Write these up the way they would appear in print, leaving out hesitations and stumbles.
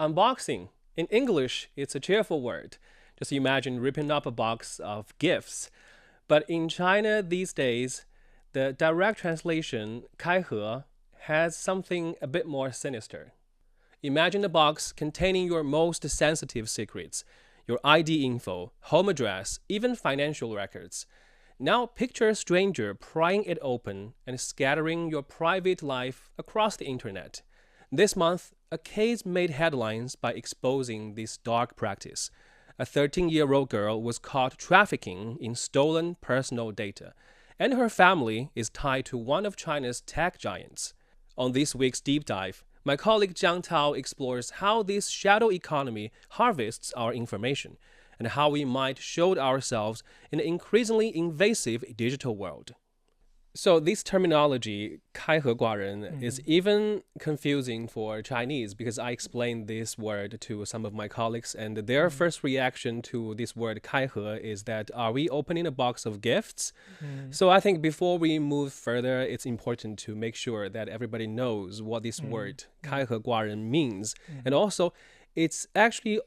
Unboxing. In English, it's a cheerful word. Just imagine ripping up a box of gifts. But in China these days, the direct translation, 开盒, has something a bit more sinister. Imagine a box containing your most sensitive secrets, your ID info, home address, even financial records. Now picture a stranger prying it open and scattering your private life across the internet. This month, a case made headlines by exposing this dark practice. A 13-year-old girl was caught trafficking in stolen personal data, and her family is tied to one of China's tech giants. On this week's Deep Dive, my colleague Jiang Tao explores how this shadow economy harvests our information and how we might shield ourselves in an increasingly invasive digital world. So this terminology, 开合寡人, is even confusing for Chinese because I explained this word to some of my colleagues and their first reaction to this word 开合 is that are we opening a box of gifts? So I think before we move further, it's important to make sure that everybody knows what this word 开合寡人 means. And also, it's actually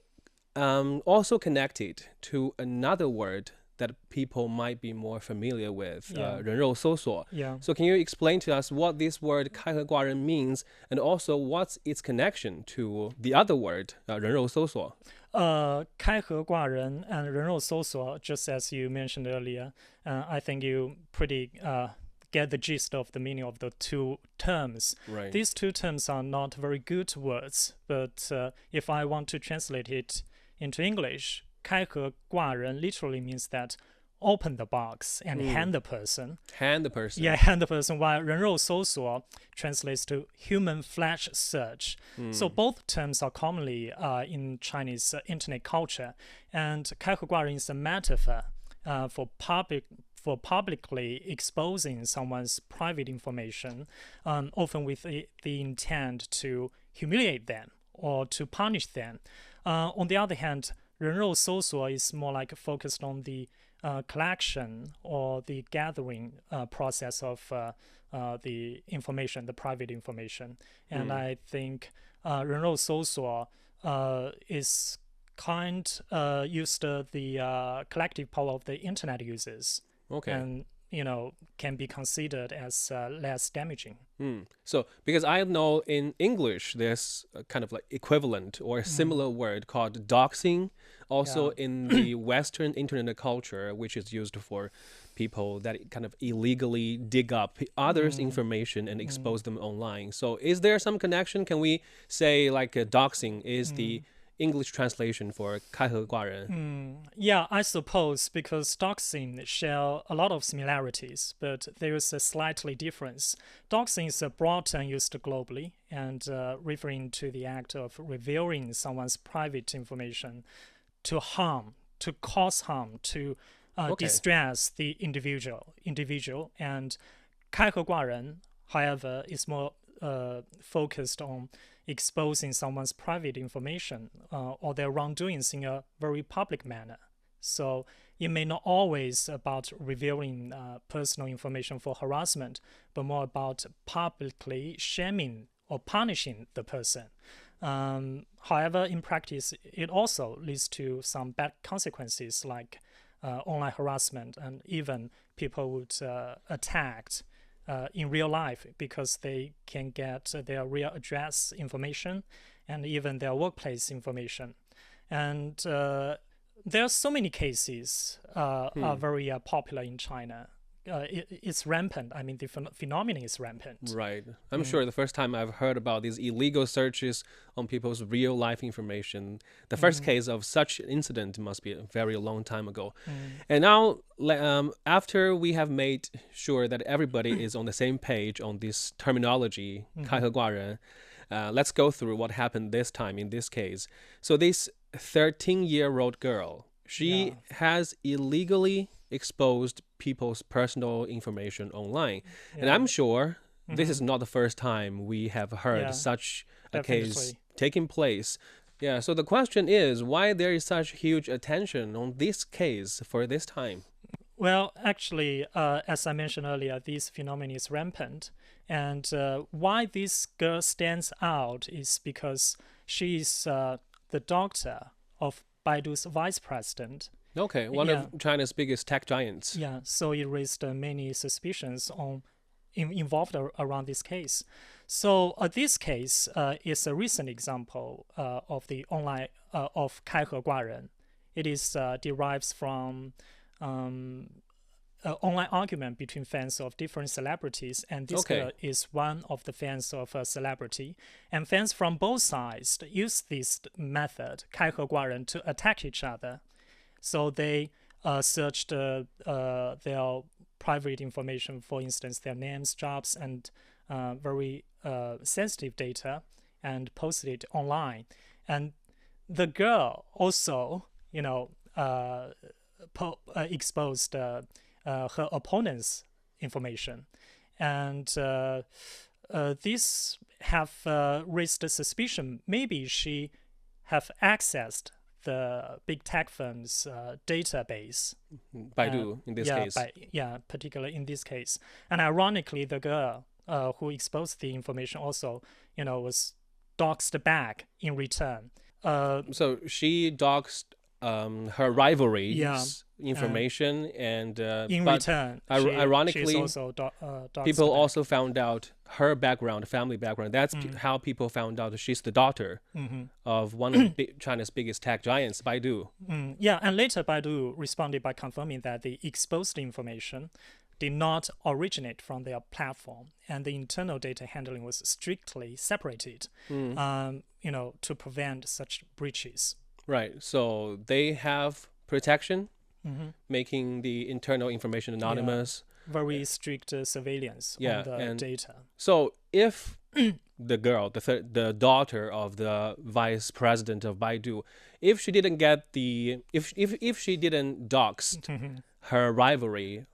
also connected to another word that people might be more familiar with, 人肉搜索. So can you explain to us what this word 开合寡人 means and also what's its connection to the other word, 人肉搜索? 开合寡人 and 人肉搜索, just as you mentioned earlier, I think you pretty get the gist of the meaning of the two terms. Right. These two terms are not very good words, but if I want to translate it into English, 开合寡人 literally means that open the box and hand the person. Hand the person. Yeah, hand the person, while 人肉搜索 translates to human flesh search. So both terms are commonly in Chinese internet culture. And 开合寡人 is a metaphor for publicly exposing someone's private information, often with the intent to humiliate them or to punish them. On the other hand, 人肉搜索 is more like focused on the collection or the gathering process of the information, the private information. And I think 人肉搜索 is used the collective power of the internet users. Okay. And, can be considered as less damaging. So, because I know in English, there's a kind of like equivalent or a similar word called doxing, also in the Western internet culture, which is used for people that kind of illegally dig up others' information and expose them online. So is there some connection? Can we say like doxing is the English translation for 开合寡人? Yeah, I suppose, because doxing share a lot of similarities, but there is a slightly difference. Doxing is a broad term used globally and referring to the act of revealing someone's private information to cause harm, to distress the individual. And 开合寡人, however, is more focused on exposing someone's private information or their wrongdoings in a very public manner. So it may not always about revealing personal information for harassment, but more about publicly shaming or punishing the person. However, in practice, it also leads to some bad consequences like online harassment, and even people would attacked in real life because they can get their real address information and even their workplace information. And there are so many cases are very popular in China. It's rampant. I mean, the phenomenon is rampant. Right. I'm sure the first time I've heard about these illegal searches on people's real life information, the first case of such an incident must be a very long time ago. And now, after we have made sure that everybody is on the same page on this terminology, 开合寡人, let's go through what happened this time in this case. So this 13-year-old girl, she has illegally exposed people's personal information online. And I'm sure this is not the first time we have heard such a case taking place. Yeah, so the question is why there is such huge attention on this case for this time? Well, actually, as I mentioned earlier, this phenomenon is rampant. And why this girl stands out is because she's the daughter of Baidu's vice president. Okay, one Yeah. of China's biggest tech giants. Yeah, so it raised many suspicions involved around this case. So this case is a recent example of the online of 开河挂人. It is derives from online argument between fans of different celebrities, and this Okay. girl is one of the fans of a celebrity. And fans from both sides use this method, 开河挂人, to attack each other. So they searched their private information, for instance, their names, jobs, and very sensitive data, and posted it online. And the girl also, exposed her opponent's information, and this have raised the suspicion maybe she have accessed the big tech firm's database. Baidu, in this case. Particularly in this case. And ironically, the girl who exposed the information also, was doxed back in return. So she doxed her rivalry's Yeah. information, and In but return, ironically, she's also doxed people back. also found out her background, family background. That's how people found out she's the daughter of one of China's biggest tech giants, Baidu. Yeah, and later Baidu responded by confirming that the exposed information did not originate from their platform, and the internal data handling was strictly separated, to prevent such breaches. Right. So they have protection, making the internal information anonymous. Very strict surveillance on the data. So if the girl, the daughter of the vice president of Baidu, if she didn't get if she didn't dox her rivalry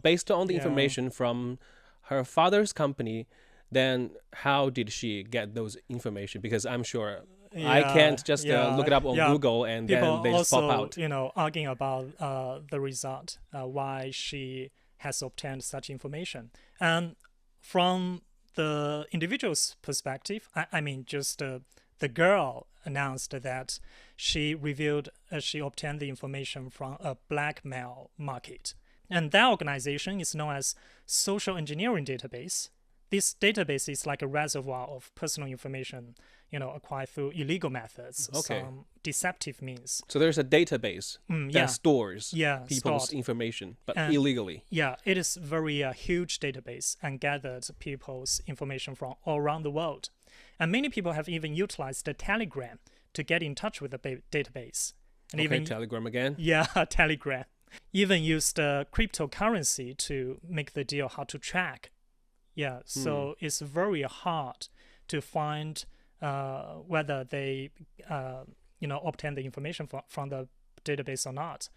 based on the information from her father's company, then how did she get those information? Because I'm sure I can't just look it up on Google and people then they just also, pop out. Arguing about the result, why she has obtained such information. And from the individual's perspective, I mean, just the girl announced that she obtained the information from a blackmail market. And that organization is known as Social Engineering Database. This database is like a reservoir of personal information, acquired through illegal methods, some deceptive means. So there's a database that stores people's stored information, but and illegally. Yeah, it is very huge database and gathered people's information from all around the world. And many people have even utilized the Telegram to get in touch with the database. And even Telegram again? Yeah, Telegram. Even used cryptocurrency to make the deal how to track. Yeah, so it's very hard to find whether they, obtain the information from the database or not.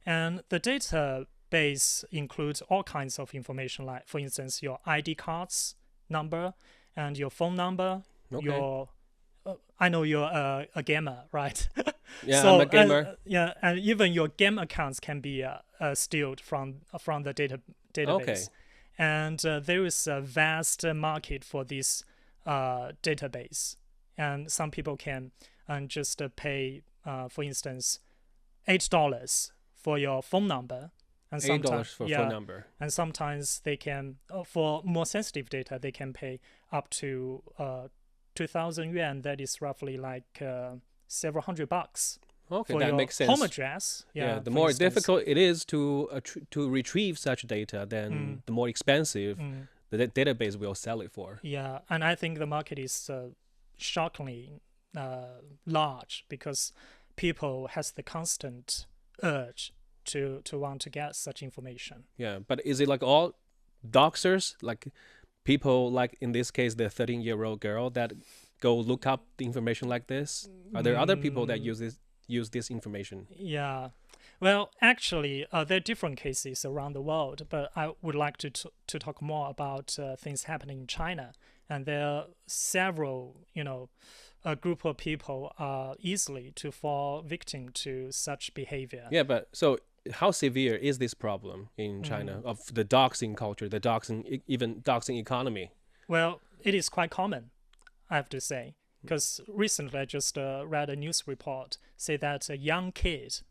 And the database includes all kinds of information, like, for instance, your ID cards number and your phone number. Your I know you're a gamer, right? Yeah, I'm a gamer. And even your game accounts can be stealed from the database. Okay. And there is a vast market for this database. And some people can just pay, for instance, $8 for your phone number. And $8 for phone number. And sometimes they can, for more sensitive data, they can pay up to 2,000 yuan. That is roughly like several $100. Okay, for that your makes sense. home address. Yeah, the more difficult it is to retrieve such data, then the more expensive the database will sell it for. Yeah, and I think the market is shockingly large because people has the constant urge to want to get such information. Yeah, but is it like all doxers, like people like in this case the 13-year-old girl that go look up the information like this? Are there other people that use this information? Yeah, well, actually, there are different cases around the world, but I would like to talk more about things happening in China. And there are several, a group of people are easily to fall victim to such behavior. Yeah, but so how severe is this problem in China of the doxing culture, the doxing, even doxing economy? Well, it is quite common, I have to say. Because recently I just read a news report say that a young kid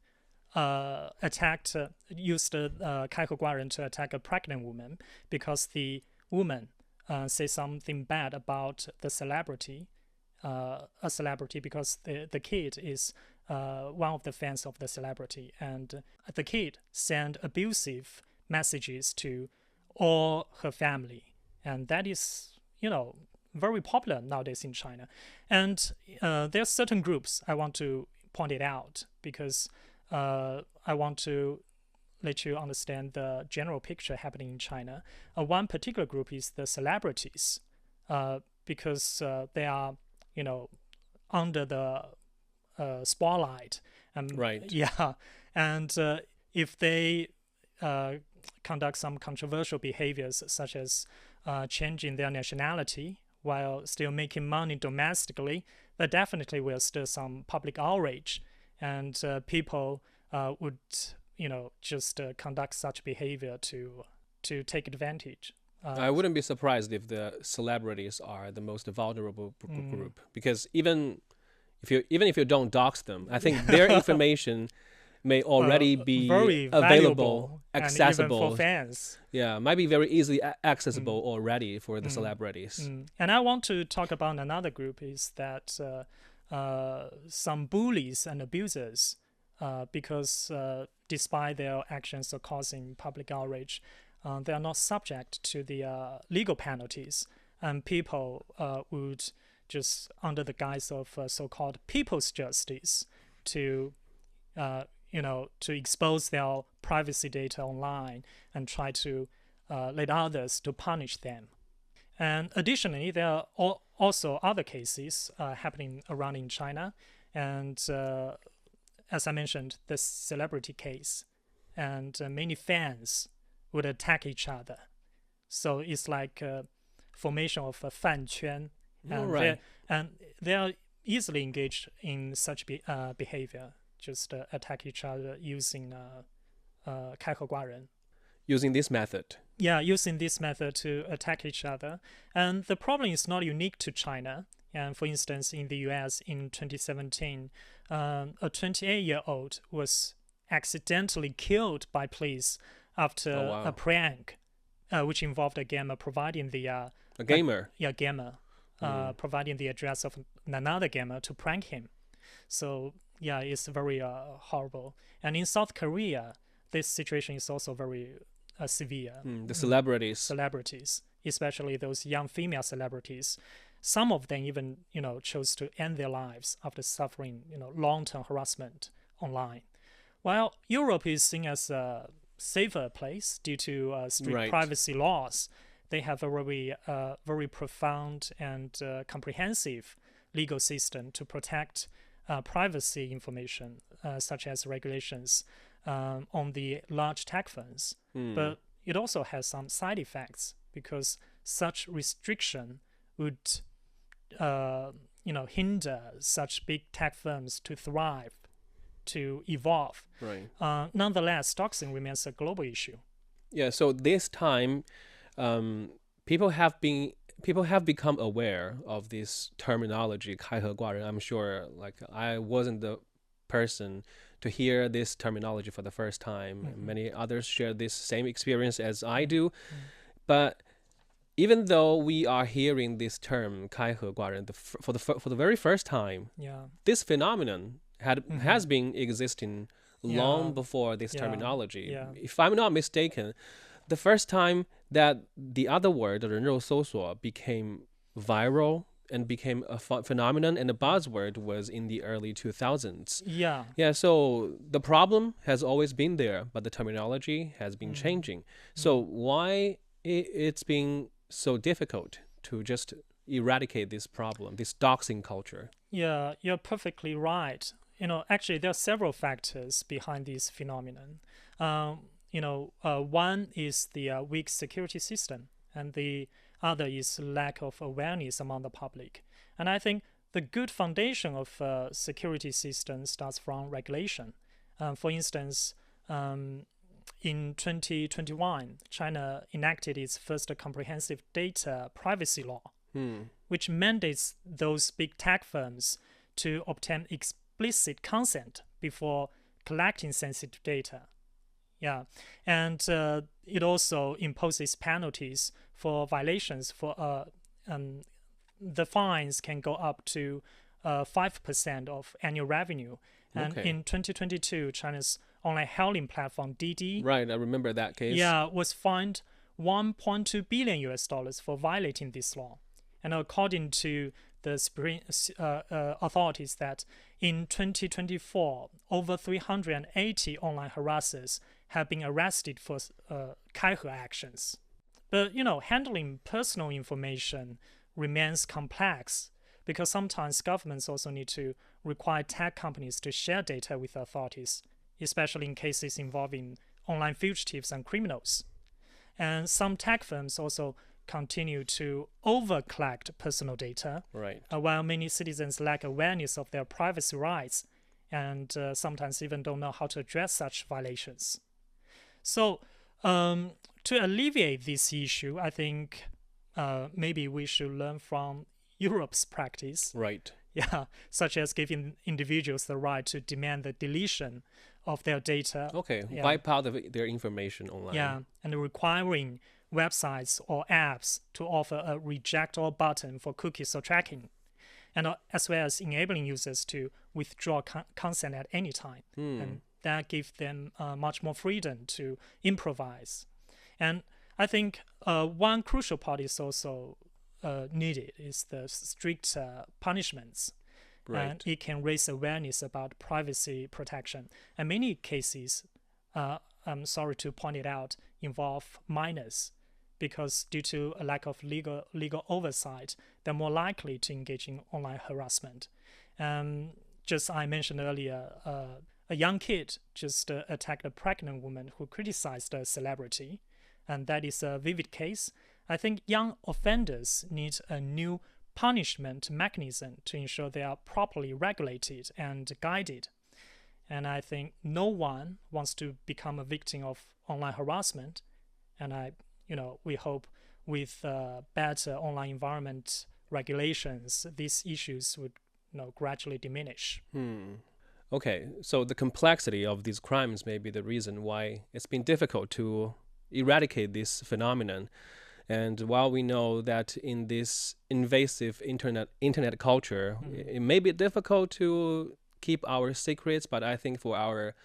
used 开河挂人 to attack a pregnant woman because the woman say something bad about the celebrity, a celebrity, because the kid is one of the fans of the celebrity, and the kid sent abusive messages to all her family, and that is, very popular nowadays in China. And there are certain groups I want to point it out because I want to let you understand the general picture happening in China. One particular group is the celebrities, because they are, under the spotlight. Right. Yeah, and if they conduct some controversial behaviors, such as changing their nationality while still making money domestically, that definitely will stir some public outrage, and people would, just conduct such behavior to take advantage. I wouldn't be surprised if the celebrities are the most vulnerable group, because even if you don't dox them, I think their information may already be very available, and accessible. even for fans. Yeah, might be very easily accessible already for the celebrities. And I want to talk about another group, is that some bullies and abusers, because despite their actions of causing public outrage, they are not subject to the legal penalties, and people would just, under the guise of so-called people's justice, to to expose their privacy data online and try to let others to punish them. And additionally, there are also other cases happening around in China, and as I mentioned, the celebrity case, and many fans would attack each other. So it's like a formation of a fan quan, and they are easily engaged in such behavior, just attack each other using 开河挂人. Using this method. Yeah, using this method to attack each other. And the problem is not unique to China. And for instance, in the US in 2017, a 28-year-old was accidentally killed by police after a prank, which involved a gamer providing the a gamer. Providing the address of another gamer to prank him. So yeah, it's very horrible. And in South Korea, this situation is also very severe. The celebrities. Celebrities, especially those young female celebrities. Some of them even, chose to end their lives after suffering, long-term harassment online. While Europe is seen as a safer place due to strict privacy laws, they have a very profound and comprehensive legal system to protect privacy information, such as regulations on the large tech firms. But it also has some side effects, because such restriction would hinder such big tech firms to thrive, to evolve. Right. Nonetheless, doxing remains a global issue. Yeah, so this time people have become aware of this terminology 开河挂人. I'm sure I wasn't the person to hear this terminology for the first time. Many others share this same experience as I do. But even though we are hearing this term 开河挂人 for the very first time, this phenomenon has been existing long before this terminology. If I'm not mistaken, the first time that the other word, 人肉搜索, became viral and became a phenomenon and a buzzword was in the early 2000s. Yeah, so the problem has always been there, but the terminology has been changing. So why it's been so difficult to just eradicate this problem, this doxing culture? Yeah, you're perfectly right. Actually, there are several factors behind this phenomenon. One is the weak security system, and the other is lack of awareness among the public. And I think the good foundation of security system starts from regulation. For instance, in 2021, China enacted its first comprehensive data privacy law. which mandates those big tech firms to obtain explicit consent before collecting sensitive data. Yeah, and it also imposes penalties for violations. The fines can go up to 5% of annual revenue. And in 2022, China's online hailing platform Didi, right, I remember that case. Yeah, was fined $1.2 billion for violating this law. And according to the authorities, that in 2024, over 380 online harassers have been arrested for 开合 actions. But, handling personal information remains complex because sometimes governments also need to require tech companies to share data with authorities, especially in cases involving online fugitives and criminals. And some tech firms also continue to over-collect personal data, right, while many citizens lack awareness of their privacy rights and sometimes even don't know how to address such violations. So to alleviate this issue, I think maybe we should learn from Europe's practice. Right. Yeah, such as giving individuals the right to demand the deletion of their data. Okay, wipe out their information online. Yeah, and requiring websites or apps to offer a reject all button for cookies or tracking, and as well as enabling users to withdraw consent at any time. And that gives them much more freedom to improvise. And I think one crucial part is also needed is the strict punishments. Right. And it can raise awareness about privacy protection. And many cases, I'm sorry to point it out, involve minors, because due to a lack of legal oversight, they're more likely to engage in online harassment. Just I mentioned earlier, a young kid just attacked a pregnant woman who criticized a celebrity, and that is a vivid case. I think young offenders need a new punishment mechanism to ensure they are properly regulated and guided. And I think no one wants to become a victim of online harassment. And we hope with better online environment regulations, these issues would gradually diminish. Okay, so the complexity of these crimes may be the reason why it's been difficult to eradicate this phenomenon. And while we know that in this invasive internet culture, it may be difficult to keep our secrets, but I think for our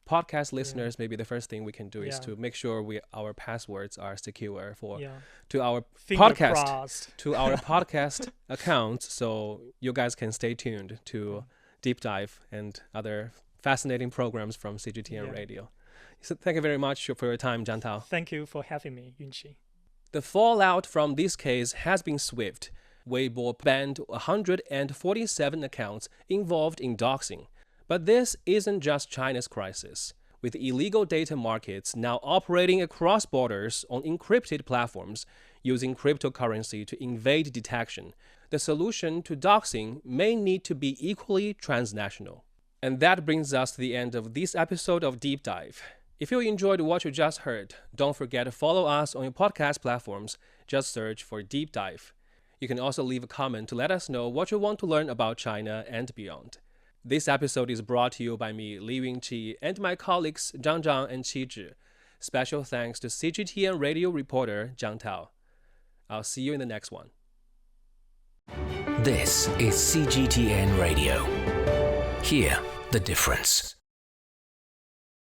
podcast listeners, maybe the first thing we can do is to make sure our passwords are secure to our podcast accounts, so you guys can stay tuned to Deep Dive and other fascinating programs from CGTN Radio. So thank you very much for your time, Jiang Tao. Thank you for having me, Yunqi. The fallout from this case has been swift. Weibo banned 147 accounts involved in doxing. But this isn't just China's crisis. With illegal data markets now operating across borders on encrypted platforms using cryptocurrency to evade detection, the solution to doxing may need to be equally transnational. And that brings us to the end of this episode of Deep Dive. If you enjoyed what you just heard, don't forget to follow us on your podcast platforms. Just search for Deep Dive. You can also leave a comment to let us know what you want to learn about China and beyond. This episode is brought to you by me, Li Yunqi, and my colleagues Zhang Zhang and Qi Zhi. Special thanks to CGTN radio reporter Jiang Tao. I'll see you in the next one. This is CGTN Radio. Hear the difference.